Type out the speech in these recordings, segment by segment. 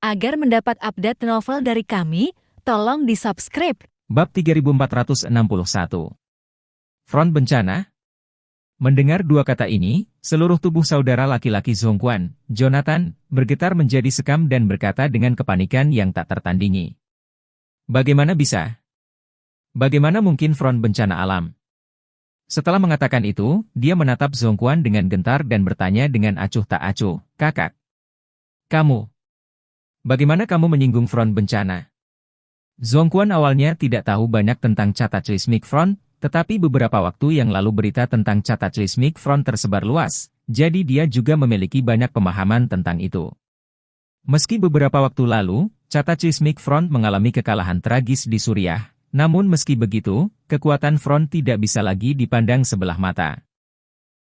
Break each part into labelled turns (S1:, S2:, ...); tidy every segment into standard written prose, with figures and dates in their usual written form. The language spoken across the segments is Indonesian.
S1: Agar mendapat update novel dari kami, tolong di-subscribe.
S2: Bab 3461. Front bencana. Mendengar dua kata ini, seluruh tubuh saudara laki-laki Zhongquan, Jonathan, bergetar menjadi sekam dan berkata dengan kepanikan yang tak tertandingi. Bagaimana bisa? Bagaimana mungkin front bencana alam? Setelah mengatakan itu, dia menatap Zhongquan dengan gentar dan bertanya dengan acuh tak acuh, "Kakak, kamu, bagaimana kamu menyinggung front bencana?" Zhongquan awalnya tidak tahu banyak tentang Cataclysmic Front, tetapi beberapa waktu yang lalu berita tentang Cataclysmic Front tersebar luas, jadi dia juga memiliki banyak pemahaman tentang itu. Meski beberapa waktu lalu, Cataclysmic Front mengalami kekalahan tragis di Suriah, namun meski begitu, kekuatan Front tidak bisa lagi dipandang sebelah mata.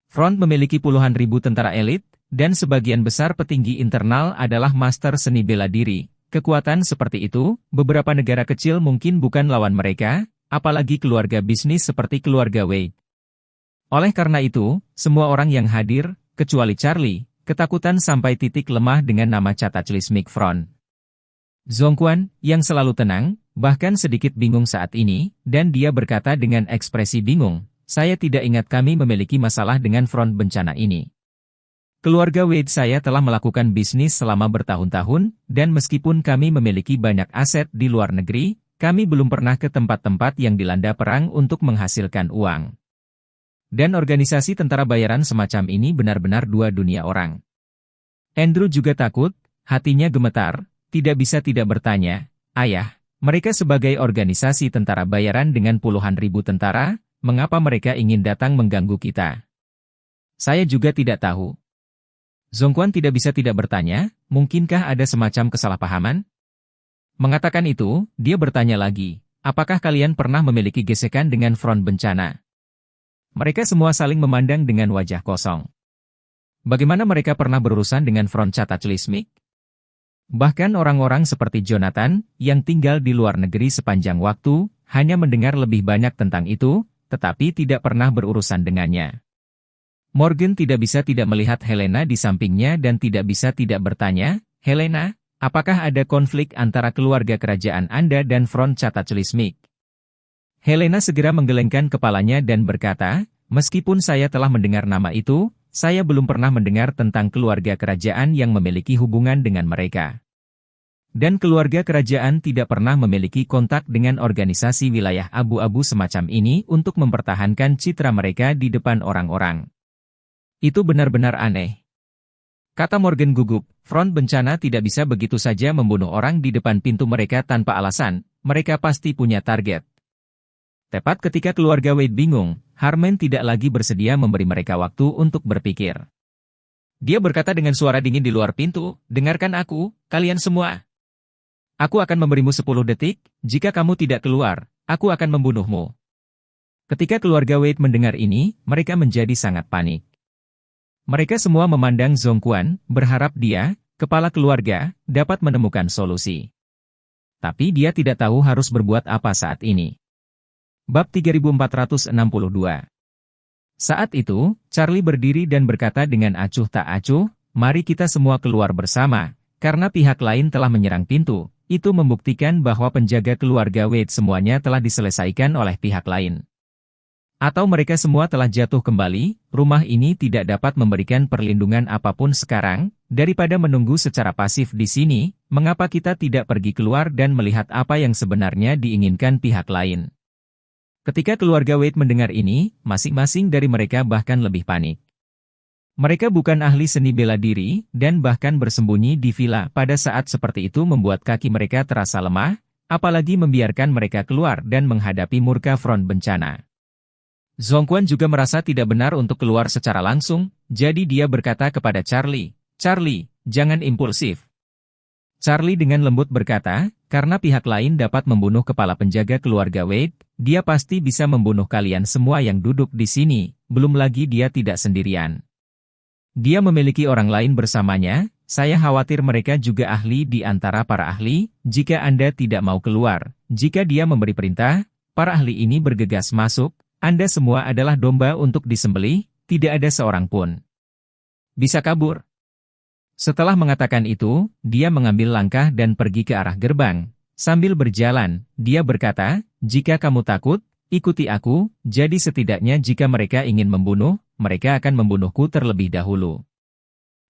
S2: Front memiliki puluhan ribu tentara elit, dan sebagian besar petinggi internal adalah master seni bela diri. Kekuatan seperti itu, beberapa negara kecil mungkin bukan lawan mereka, apalagi keluarga bisnis seperti keluarga Wei. Oleh karena itu, semua orang yang hadir, kecuali Charlie, ketakutan sampai titik lemah dengan nama Cataclysmic Front. Zhongquan, yang selalu tenang, bahkan sedikit bingung saat ini, dan dia berkata dengan ekspresi bingung, "Saya tidak ingat kami memiliki masalah dengan front bencana ini. Keluarga Wade saya telah melakukan bisnis selama bertahun-tahun, dan meskipun kami memiliki banyak aset di luar negeri, kami belum pernah ke tempat-tempat yang dilanda perang untuk menghasilkan uang. Dan organisasi tentara bayaran semacam ini benar-benar dua dunia orang." Andrew juga takut, hatinya gemetar, tidak bisa tidak bertanya, "Ayah, mereka sebagai organisasi tentara bayaran dengan puluhan ribu tentara, mengapa mereka ingin datang mengganggu kita?" "Saya juga tidak tahu." Zhongquan tidak bisa tidak bertanya, mungkinkah ada semacam kesalahpahaman? Mengatakan itu, dia bertanya lagi, "Apakah kalian pernah memiliki gesekan dengan front bencana?" Mereka semua saling memandang dengan wajah kosong. Bagaimana mereka pernah berurusan dengan front Cataclysmic? Bahkan orang-orang seperti Jonathan, yang tinggal di luar negeri sepanjang waktu, hanya mendengar lebih banyak tentang itu, tetapi tidak pernah berurusan dengannya. Morgan tidak bisa tidak melihat Helena di sampingnya dan tidak bisa tidak bertanya, "Helena, apakah ada konflik antara keluarga kerajaan Anda dan front Cataclysmic?" Helena segera menggelengkan kepalanya dan berkata, "Meskipun saya telah mendengar nama itu, saya belum pernah mendengar tentang keluarga kerajaan yang memiliki hubungan dengan mereka. Dan keluarga kerajaan tidak pernah memiliki kontak dengan organisasi wilayah abu-abu semacam ini untuk mempertahankan citra mereka di depan orang-orang. Itu benar-benar aneh." Kata Morgan gugup, "Front bencana tidak bisa begitu saja membunuh orang di depan pintu mereka tanpa alasan, mereka pasti punya target." Tepat ketika keluarga Wade bingung, Harman tidak lagi bersedia memberi mereka waktu untuk berpikir. Dia berkata dengan suara dingin di luar pintu, "Dengarkan aku, kalian semua. Aku akan memberimu 10 detik, jika kamu tidak keluar, aku akan membunuhmu." Ketika keluarga Wade mendengar ini, mereka menjadi sangat panik. Mereka semua memandang Zhongquan, berharap dia, kepala keluarga, dapat menemukan solusi. Tapi dia tidak tahu harus berbuat apa saat ini. Bab 3462. Saat itu, Charlie berdiri dan berkata dengan acuh tak acuh, "Mari kita semua keluar bersama, karena pihak lain telah menyerang pintu." Itu membuktikan bahwa penjaga keluarga Wade semuanya telah diselesaikan oleh pihak lain. Atau mereka semua telah jatuh kembali, rumah ini tidak dapat memberikan perlindungan apapun sekarang, daripada menunggu secara pasif di sini, mengapa kita tidak pergi keluar dan melihat apa yang sebenarnya diinginkan pihak lain. Ketika keluarga Wade mendengar ini, masing-masing dari mereka bahkan lebih panik. Mereka bukan ahli seni bela diri, dan bahkan bersembunyi di villa pada saat seperti itu membuat kaki mereka terasa lemah, apalagi membiarkan mereka keluar dan menghadapi murka front bencana. Zhongquan juga merasa tidak benar untuk keluar secara langsung, jadi dia berkata kepada Charlie, "Charlie, jangan impulsif." Charlie dengan lembut berkata, "Karena pihak lain dapat membunuh kepala penjaga keluarga Wade, dia pasti bisa membunuh kalian semua yang duduk di sini, belum lagi dia tidak sendirian. Dia memiliki orang lain bersamanya, saya khawatir mereka juga ahli di antara para ahli, jika Anda tidak mau keluar, jika dia memberi perintah, para ahli ini bergegas masuk, Anda semua adalah domba untuk disembelih, tidak ada seorang pun bisa kabur." Setelah mengatakan itu, dia mengambil langkah dan pergi ke arah gerbang. Sambil berjalan, dia berkata, "Jika kamu takut, ikuti aku, jadi setidaknya jika mereka ingin membunuh, mereka akan membunuhku terlebih dahulu."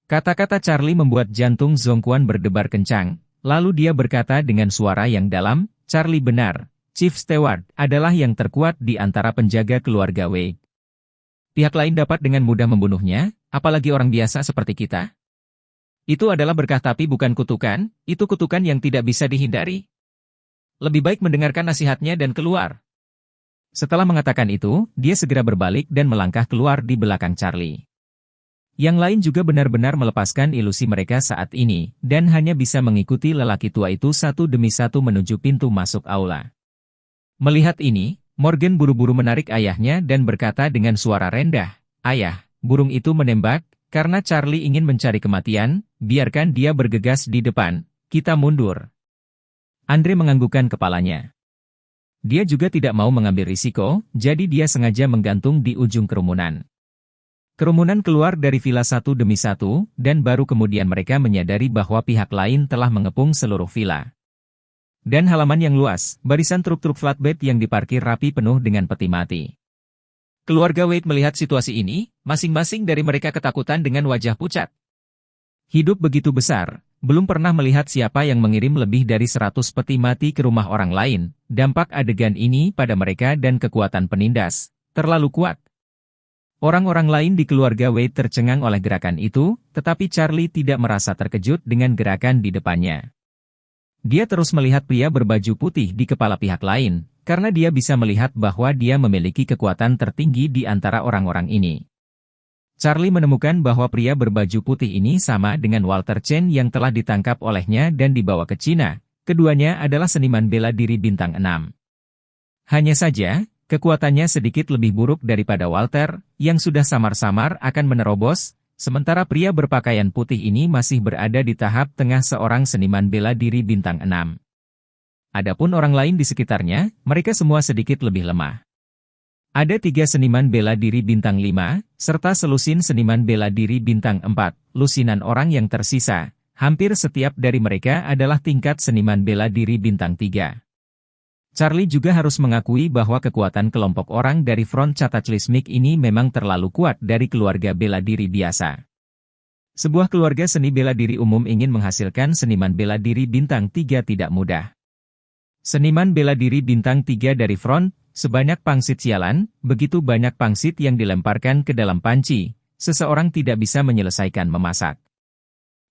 S2: Kata-kata Charlie membuat jantung Zhongquan berdebar kencang. Lalu dia berkata dengan suara yang dalam, "Charlie benar, Chief Steward adalah yang terkuat di antara penjaga keluarga Wei. Pihak lain dapat dengan mudah membunuhnya, apalagi orang biasa seperti kita. Itu adalah berkah tapi bukan kutukan, itu kutukan yang tidak bisa dihindari. Lebih baik mendengarkan nasihatnya dan keluar." Setelah mengatakan itu, dia segera berbalik dan melangkah keluar di belakang Charlie. Yang lain juga benar-benar melepaskan ilusi mereka saat ini, dan hanya bisa mengikuti lelaki tua itu satu demi satu menuju pintu masuk aula. Melihat ini, Morgan buru-buru menarik ayahnya dan berkata dengan suara rendah, "Ayah, burung itu menembak, karena Charlie ingin mencari kematian, biarkan dia bergegas di depan, kita mundur." Andre menganggukkan kepalanya. Dia juga tidak mau mengambil risiko, jadi dia sengaja menggantung di ujung kerumunan. Kerumunan keluar dari villa satu demi satu, dan baru kemudian mereka menyadari bahwa pihak lain telah mengepung seluruh villa. Dan halaman yang luas, barisan truk-truk flatbed yang diparkir rapi penuh dengan peti mati. Keluarga Wade melihat situasi ini, masing-masing dari mereka ketakutan dengan wajah pucat. Hidup begitu besar, belum pernah melihat siapa yang mengirim lebih dari 100 peti mati ke rumah orang lain. Dampak adegan ini pada mereka dan kekuatan penindas, terlalu kuat. Orang-orang lain di keluarga Wade tercengang oleh gerakan itu, tetapi Charlie tidak merasa terkejut dengan gerakan di depannya. Dia terus melihat pria berbaju putih di kepala pihak lain, karena dia bisa melihat bahwa dia memiliki kekuatan tertinggi di antara orang-orang ini. Charlie menemukan bahwa pria berbaju putih ini sama dengan Walter Chen yang telah ditangkap olehnya dan dibawa ke Cina. Keduanya adalah seniman bela diri bintang 6. Hanya saja, kekuatannya sedikit lebih buruk daripada Walter, yang sudah samar-samar akan menerobos, sementara pria berpakaian putih ini masih berada di tahap tengah seorang seniman bela diri bintang 6. Adapun orang lain di sekitarnya, mereka semua sedikit lebih lemah. Ada 3 seniman bela diri bintang 5, serta selusin seniman bela diri bintang 4, lusinan orang yang tersisa. Hampir setiap dari mereka adalah tingkat seniman bela diri bintang 3. Charlie juga harus mengakui bahwa kekuatan kelompok orang dari front Cataclysmic ini memang terlalu kuat dari keluarga bela diri biasa. Sebuah keluarga seni bela diri umum ingin menghasilkan seniman bela diri bintang 3 tidak mudah. Seniman bela diri bintang 3 dari front, sebanyak pangsit sialan, begitu banyak pangsit yang dilemparkan ke dalam panci, seseorang tidak bisa menyelesaikan memasak.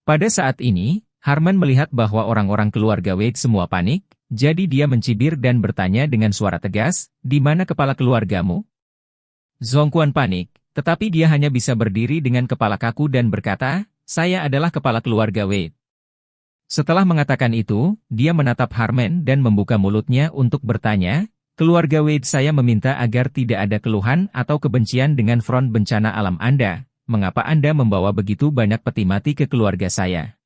S2: Pada saat ini, Harman melihat bahwa orang-orang keluarga Wade semua panik, jadi dia mencibir dan bertanya dengan suara tegas, "Di mana kepala keluargamu?" Zhongquan panik, tetapi dia hanya bisa berdiri dengan kepala kaku dan berkata, "Saya adalah kepala keluarga Wade." Setelah mengatakan itu, dia menatap Harman dan membuka mulutnya untuk bertanya, "Keluarga Wade, saya meminta agar tidak ada keluhan atau kebencian dengan front bencana alam Anda. Mengapa Anda membawa begitu banyak peti mati ke keluarga saya?"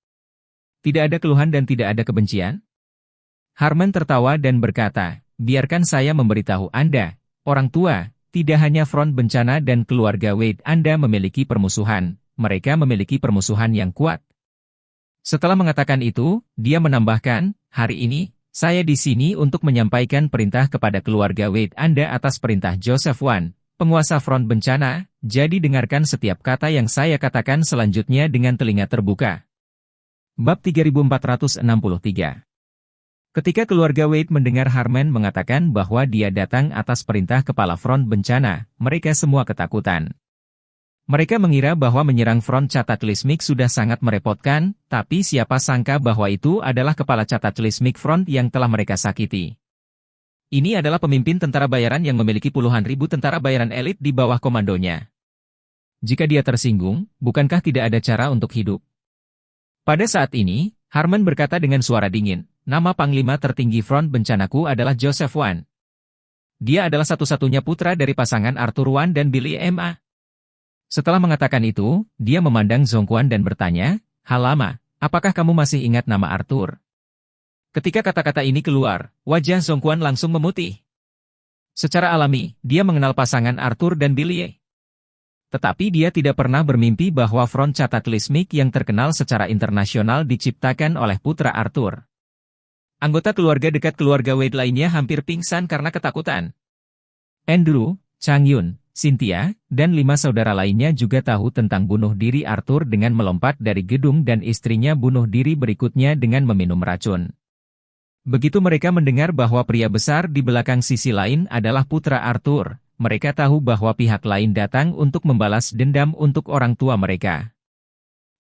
S2: "Tidak ada keluhan dan tidak ada kebencian?" Harman tertawa dan berkata, "Biarkan saya memberitahu Anda, orang tua, tidak hanya front bencana dan keluarga Wade Anda memiliki permusuhan, mereka memiliki permusuhan yang kuat." Setelah mengatakan itu, dia menambahkan, "Hari ini, saya di sini untuk menyampaikan perintah kepada keluarga Wade Anda atas perintah Joseph Wan, penguasa front bencana, jadi dengarkan setiap kata yang saya katakan selanjutnya dengan telinga terbuka." Bab 3463. Ketika keluarga Wade mendengar Harman mengatakan bahwa dia datang atas perintah kepala front bencana, mereka semua ketakutan. Mereka mengira bahwa menyerang front Cataclysmic sudah sangat merepotkan, tapi siapa sangka bahwa itu adalah kepala Cataclysmic front yang telah mereka sakiti. Ini adalah pemimpin tentara bayaran yang memiliki puluhan ribu tentara bayaran elit di bawah komandonya. Jika dia tersinggung, bukankah tidak ada cara untuk hidup? Pada saat ini, Harman berkata dengan suara dingin, "Nama panglima tertinggi front bencanaku adalah Joseph Wan. Dia adalah satu-satunya putra dari pasangan Arthur Wan dan Billy Ma." Setelah mengatakan itu, dia memandang Zhongquan dan bertanya, "Halama, apakah kamu masih ingat nama Arthur?" Ketika kata-kata ini keluar, wajah Zhongquan langsung memutih. Secara alami, dia mengenal pasangan Arthur dan Billy. Tetapi dia tidak pernah bermimpi bahwa front cataclysmic yang terkenal secara internasional diciptakan oleh putra Arthur. Anggota keluarga dekat keluarga Wade lainnya hampir pingsan karena ketakutan. Andrew, Chang-yun, Cynthia, dan 5 saudara lainnya juga tahu tentang bunuh diri Arthur dengan melompat dari gedung dan istrinya bunuh diri berikutnya dengan meminum racun. Begitu mereka mendengar bahwa pria besar di belakang sisi lain adalah putra Arthur, mereka tahu bahwa pihak lain datang untuk membalas dendam untuk orang tua mereka.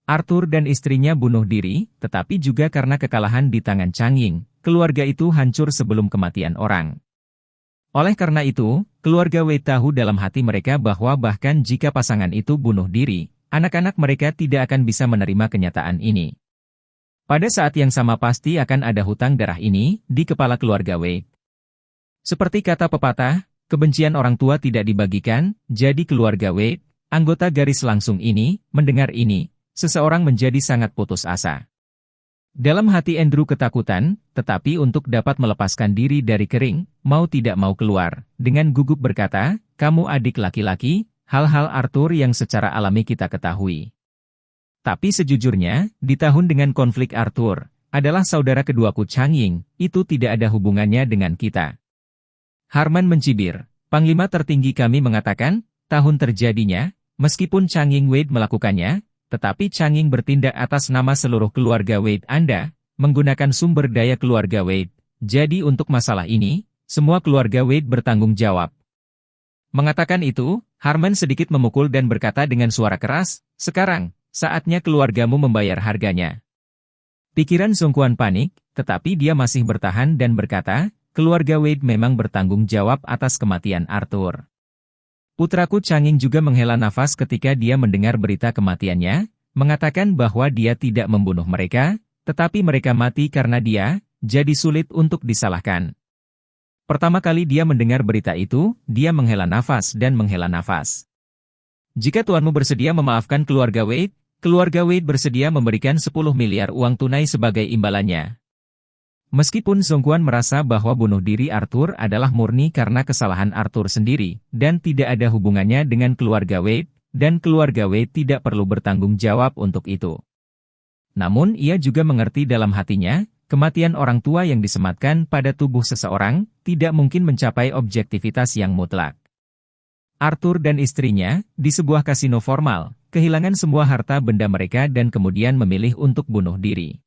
S2: Arthur dan istrinya bunuh diri, tetapi juga karena kekalahan di tangan Chang-ying, keluarga itu hancur sebelum kematian orang. Oleh karena itu, keluarga Wade tahu dalam hati mereka bahwa bahkan jika pasangan itu bunuh diri, anak-anak mereka tidak akan bisa menerima kenyataan ini. Pada saat yang sama pasti akan ada hutang darah ini di kepala keluarga Wade. Seperti kata pepatah, kebencian orang tua tidak dibagikan, jadi keluarga Wade, anggota garis langsung ini, mendengar ini, seseorang menjadi sangat putus asa. Dalam hati Andrew ketakutan, tetapi untuk dapat melepaskan diri dari kering, mau tidak mau keluar, dengan gugup berkata, kamu adik laki-laki, hal-hal Arthur yang secara alami kita ketahui. Tapi sejujurnya, di tahun dengan konflik Arthur, adalah saudara keduaku Chang-ying, itu tidak ada hubungannya dengan kita. Harman mencibir, Panglima tertinggi kami mengatakan, tahun terjadinya, meskipun Chang-ying Wade melakukannya, tetapi Chang-ying bertindak atas nama seluruh keluarga Wade Anda, menggunakan sumber daya keluarga Wade. Jadi untuk masalah ini, semua keluarga Wade bertanggung jawab. Mengatakan itu, Harman sedikit memukul dan berkata dengan suara keras, sekarang, saatnya keluargamu membayar harganya. Pikiran Zhongguan panik, tetapi dia masih bertahan dan berkata, keluarga Wade memang bertanggung jawab atas kematian Arthur. Putraku Chang-ying juga menghela nafas ketika dia mendengar berita kematiannya, mengatakan bahwa dia tidak membunuh mereka, tetapi mereka mati karena dia, jadi sulit untuk disalahkan. Pertama kali dia mendengar berita itu, dia menghela nafas dan menghela nafas. Jika tuanmu bersedia memaafkan keluarga Wade bersedia memberikan 10 miliar uang tunai sebagai imbalannya. Meskipun Zhongguan merasa bahwa bunuh diri Arthur adalah murni karena kesalahan Arthur sendiri, dan tidak ada hubungannya dengan keluarga Wade, dan keluarga Wade tidak perlu bertanggung jawab untuk itu. Namun ia juga mengerti dalam hatinya, kematian orang tua yang disematkan pada tubuh seseorang, tidak mungkin mencapai objektivitas yang mutlak. Arthur dan istrinya, di sebuah kasino formal, kehilangan semua harta benda mereka dan kemudian memilih untuk bunuh diri.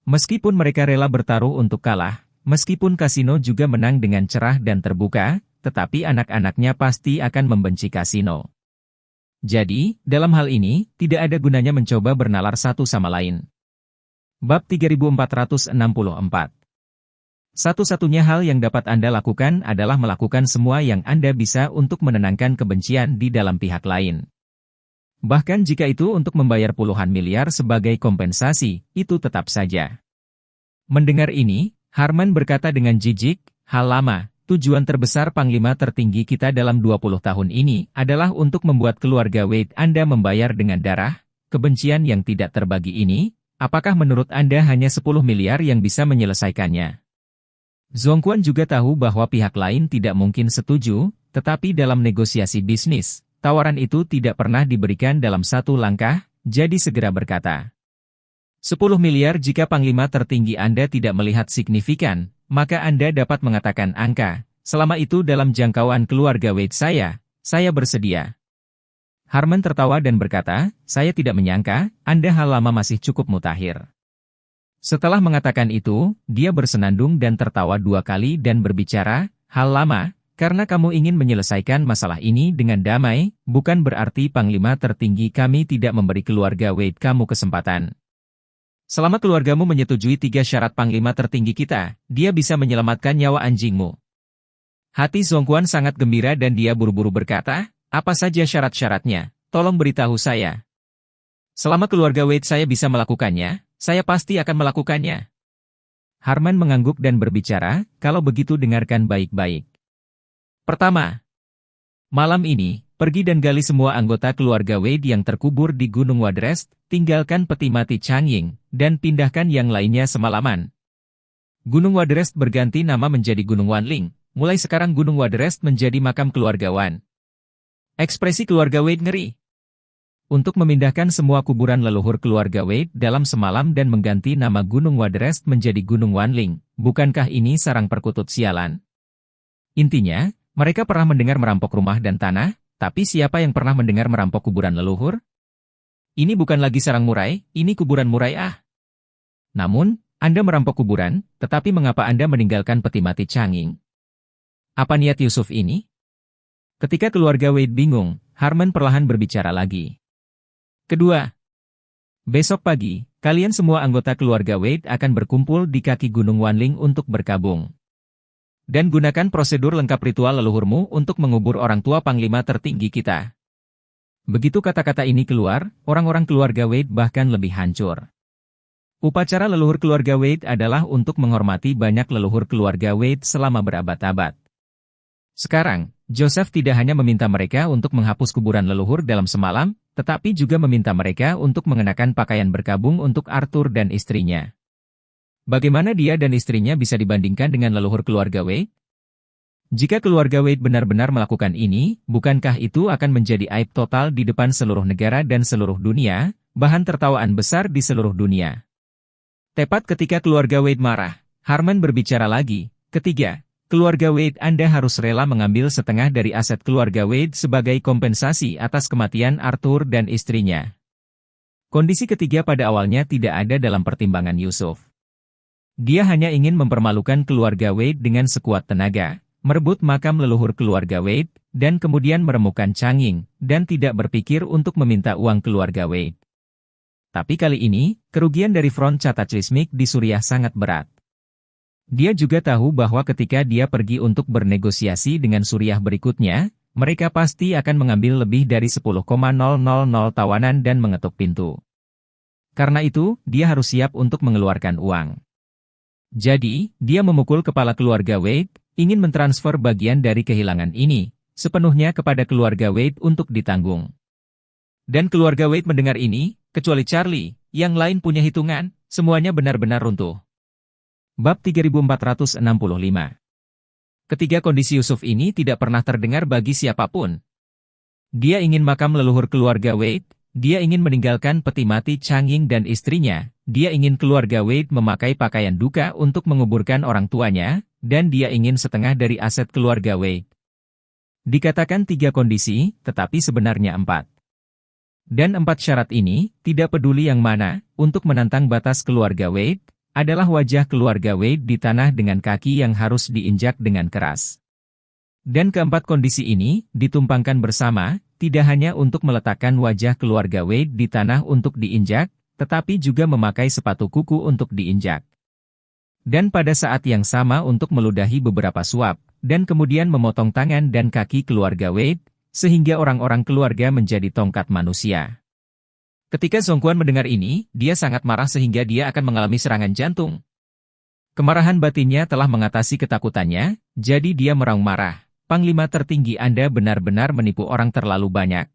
S2: Meskipun mereka rela bertaruh untuk kalah, meskipun kasino juga menang dengan cerah dan terbuka, tetapi anak-anaknya pasti akan membenci kasino. Jadi, dalam hal ini, tidak ada gunanya mencoba bernalar satu sama lain. Bab 3464. Satu-satunya hal yang dapat Anda lakukan adalah melakukan semua yang Anda bisa untuk menenangkan kebencian di dalam pihak lain. Bahkan jika itu untuk membayar puluhan miliar sebagai kompensasi, itu tetap saja. Mendengar ini, Harman berkata dengan jijik, hal lama, tujuan terbesar Panglima tertinggi kita dalam 20 tahun ini adalah untuk membuat keluarga Wade Anda membayar dengan darah, kebencian yang tidak terbagi ini, apakah menurut Anda hanya 10 miliar yang bisa menyelesaikannya? Zhongguan juga tahu bahwa pihak lain tidak mungkin setuju, tetapi dalam negosiasi bisnis, tawaran itu tidak pernah diberikan dalam satu langkah, jadi segera berkata. 10 miliar jika Panglima tertinggi Anda tidak melihat signifikan, maka Anda dapat mengatakan angka, selama itu dalam jangkauan keluarga Wade saya bersedia. Harman tertawa dan berkata, saya tidak menyangka, Anda hal lama masih cukup mutakhir. Setelah mengatakan itu, dia bersenandung dan tertawa 2 kali dan berbicara, hal lama, karena kamu ingin menyelesaikan masalah ini dengan damai, bukan berarti Panglima tertinggi kami tidak memberi keluarga Wade kamu kesempatan. Selama keluargamu menyetujui 3 syarat Panglima tertinggi kita, dia bisa menyelamatkan nyawa anjingmu. Hati Zhongguan sangat gembira dan dia buru-buru berkata, apa saja syarat-syaratnya, tolong beritahu saya. Selama keluarga Wade saya bisa melakukannya, saya pasti akan melakukannya. Harman mengangguk dan berbicara, kalau begitu dengarkan baik-baik. Pertama, malam ini, pergi dan gali semua anggota keluarga Wade yang terkubur di Gunung Wadrest, tinggalkan peti mati Chang-ying, dan pindahkan yang lainnya semalaman. Gunung Wadrest berganti nama menjadi Gunung Wanling, mulai sekarang Gunung Wadrest menjadi makam keluarga Wan. Ekspresi keluarga Wade ngeri. Untuk memindahkan semua kuburan leluhur keluarga Wade dalam semalam dan mengganti nama Gunung Waderest menjadi Gunung Wanling, bukankah ini sarang perkutut sialan? Intinya, mereka pernah mendengar merampok rumah dan tanah, tapi siapa yang pernah mendengar merampok kuburan leluhur? Ini bukan lagi sarang murai, ini kuburan murai ah. Namun, Anda merampok kuburan, tetapi mengapa Anda meninggalkan peti mati Changing? Apa niat Yusuf ini? Ketika keluarga Wade bingung, Harman perlahan berbicara lagi. Kedua, besok pagi, kalian semua anggota keluarga Wade akan berkumpul di kaki Gunung Wanling untuk berkabung. Dan gunakan prosedur lengkap ritual leluhurmu untuk mengubur orang tua panglima tertinggi kita. Begitu kata-kata ini keluar, orang-orang keluarga Wade bahkan lebih hancur. Upacara leluhur keluarga Wade adalah untuk menghormati banyak leluhur keluarga Wade selama berabad-abad. Sekarang, Joseph tidak hanya meminta mereka untuk menghapus kuburan leluhur dalam semalam, tetapi juga meminta mereka untuk mengenakan pakaian berkabung untuk Arthur dan istrinya. Bagaimana dia dan istrinya bisa dibandingkan dengan leluhur keluarga Wade? Jika keluarga Wade benar-benar melakukan ini, bukankah itu akan menjadi aib total di depan seluruh negara dan seluruh dunia, bahan tertawaan besar di seluruh dunia? Tepat ketika keluarga Wade marah, Harman berbicara lagi. Ketiga, keluarga Wade, Anda harus rela mengambil setengah dari aset keluarga Wade sebagai kompensasi atas kematian Arthur dan istrinya. Kondisi ketiga pada awalnya tidak ada dalam pertimbangan Yusuf. Dia hanya ingin mempermalukan keluarga Wade dengan sekuat tenaga, merebut makam leluhur keluarga Wade, dan kemudian meremukan Changing, dan tidak berpikir untuk meminta uang keluarga Wade. Tapi kali ini, kerugian dari front cataclysmic di Suriah sangat berat. Dia juga tahu bahwa ketika dia pergi untuk bernegosiasi dengan Suriah berikutnya, mereka pasti akan mengambil lebih dari 10,000 tawanan dan mengetuk pintu. Karena itu, dia harus siap untuk mengeluarkan uang. Jadi, dia memukul kepala keluarga Wade, ingin mentransfer bagian dari kehilangan ini, sepenuhnya kepada keluarga Wade untuk ditanggung. Dan keluarga Wade mendengar ini, kecuali Charlie, yang lain punya hitungan, semuanya benar-benar runtuh. Bab 3465. Ketiga kondisi Yusuf ini tidak pernah terdengar bagi siapapun. Dia ingin makam leluhur keluarga Wade, dia ingin meninggalkan peti mati Changing dan istrinya, dia ingin keluarga Wade memakai pakaian duka untuk menguburkan orang tuanya, dan dia ingin setengah dari aset keluarga Wade. Dikatakan tiga kondisi, tetapi sebenarnya 4. Dan 4 syarat ini, tidak peduli yang mana, untuk menantang batas keluarga Wade, adalah wajah keluarga Wade di tanah dengan kaki yang harus diinjak dengan keras. Dan keempat kondisi ini, ditumpangkan bersama, tidak hanya untuk meletakkan wajah keluarga Wade di tanah untuk diinjak, tetapi juga memakai sepatu kuku untuk diinjak. Dan pada saat yang sama untuk meludahi beberapa suap, dan kemudian memotong tangan dan kaki keluarga Wade, sehingga orang-orang keluarga menjadi tongkat manusia. Ketika Zhongguan mendengar ini, dia sangat marah sehingga dia akan mengalami serangan jantung. Kemarahan batinnya telah mengatasi ketakutannya, jadi dia meraung marah. Panglima tertinggi Anda benar-benar menipu orang terlalu banyak.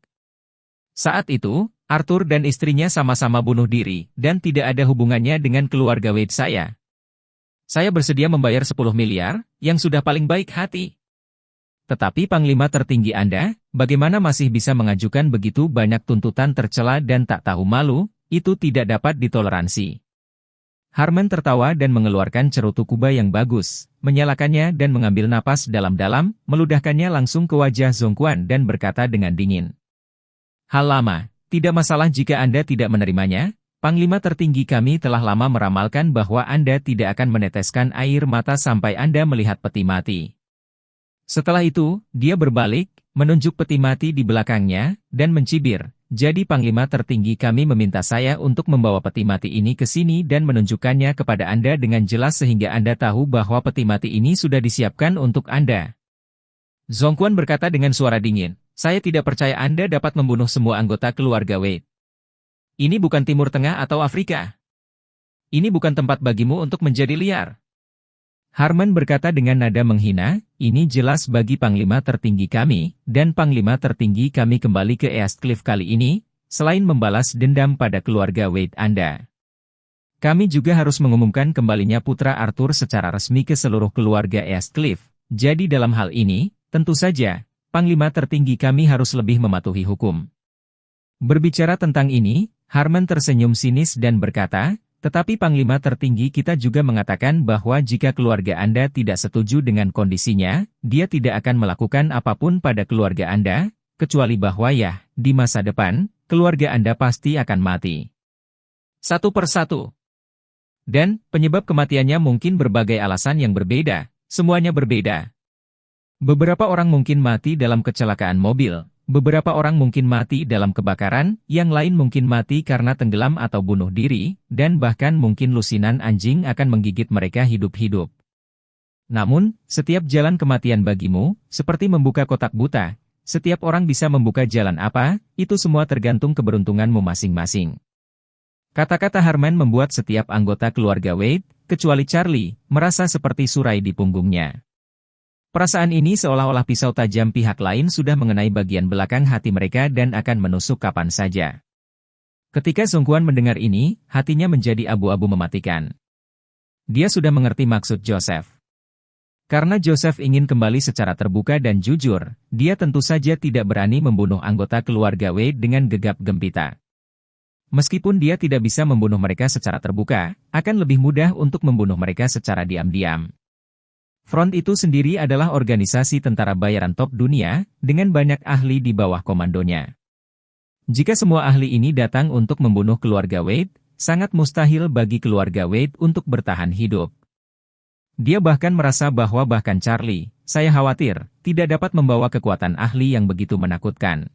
S2: Saat itu, Arthur dan istrinya sama-sama bunuh diri, dan tidak ada hubungannya dengan keluarga Wade saya. Saya bersedia membayar 10 miliar, yang sudah paling baik hati. Tetapi Panglima tertinggi Anda, bagaimana masih bisa mengajukan begitu banyak tuntutan tercela dan tak tahu malu, itu tidak dapat ditoleransi. Harman tertawa dan mengeluarkan cerutu kuba yang bagus, menyalakannya dan mengambil napas dalam-dalam, meludahkannya langsung ke wajah Zhongguan dan berkata dengan dingin. Hal lama, tidak masalah jika Anda tidak menerimanya, Panglima tertinggi kami telah lama meramalkan bahwa Anda tidak akan meneteskan air mata sampai Anda melihat peti mati. Setelah itu, dia berbalik, menunjuk peti mati di belakangnya, dan mencibir. Jadi Panglima tertinggi kami meminta saya untuk membawa peti mati ini ke sini dan menunjukkannya kepada Anda dengan jelas sehingga Anda tahu bahwa peti mati ini sudah disiapkan untuk Anda. Zhongguan berkata dengan suara dingin, saya tidak percaya Anda dapat membunuh semua anggota keluarga Wade. Ini bukan Timur Tengah atau Afrika. Ini bukan tempat bagimu untuk menjadi liar. Harman berkata dengan nada menghina, ini jelas bagi Panglima tertinggi kami, dan Panglima tertinggi kami kembali ke Eastcliff kali ini, selain membalas dendam pada keluarga Wade Anda. Kami juga harus mengumumkan kembalinya putra Arthur secara resmi ke seluruh keluarga Eastcliff, jadi dalam hal ini, tentu saja, Panglima tertinggi kami harus lebih mematuhi hukum. Berbicara tentang ini, Harman tersenyum sinis dan berkata, tetapi Panglima tertinggi kita juga mengatakan bahwa jika keluarga Anda tidak setuju dengan kondisinya, dia tidak akan melakukan apapun pada keluarga Anda, kecuali bahwa ya, di masa depan, keluarga Anda pasti akan mati. Satu persatu. Dan, penyebab kematiannya mungkin berbagai alasan yang berbeda, semuanya berbeda. Beberapa orang mungkin mati dalam kecelakaan mobil, beberapa orang mungkin mati dalam kebakaran, yang lain mungkin mati karena tenggelam atau bunuh diri, dan bahkan mungkin lusinan anjing akan menggigit mereka hidup-hidup. Namun, setiap jalan kematian bagimu, seperti membuka kotak buta, setiap orang bisa membuka jalan apa, itu semua tergantung keberuntunganmu masing-masing. Kata-kata Harman membuat setiap anggota keluarga Wade, kecuali Charlie, merasa seperti surai di punggungnya. Perasaan ini seolah-olah pisau tajam pihak lain sudah mengenai bagian belakang hati mereka dan akan menusuk kapan saja. Ketika Zhongguan mendengar ini, hatinya menjadi abu-abu mematikan. Dia sudah mengerti maksud Joseph. Karena Joseph ingin kembali secara terbuka dan jujur, dia tentu saja tidak berani membunuh anggota keluarga Wade dengan gegap gempita. Meskipun dia tidak bisa membunuh mereka secara terbuka, akan lebih mudah untuk membunuh mereka secara diam-diam. Front itu sendiri adalah organisasi tentara bayaran top dunia, dengan banyak ahli di bawah komandonya. Jika semua ahli ini datang untuk membunuh keluarga Wade, sangat mustahil bagi keluarga Wade untuk bertahan hidup. Dia bahkan merasa bahwa bahkan Charlie, saya khawatir, tidak dapat membawa kekuatan ahli yang begitu menakutkan.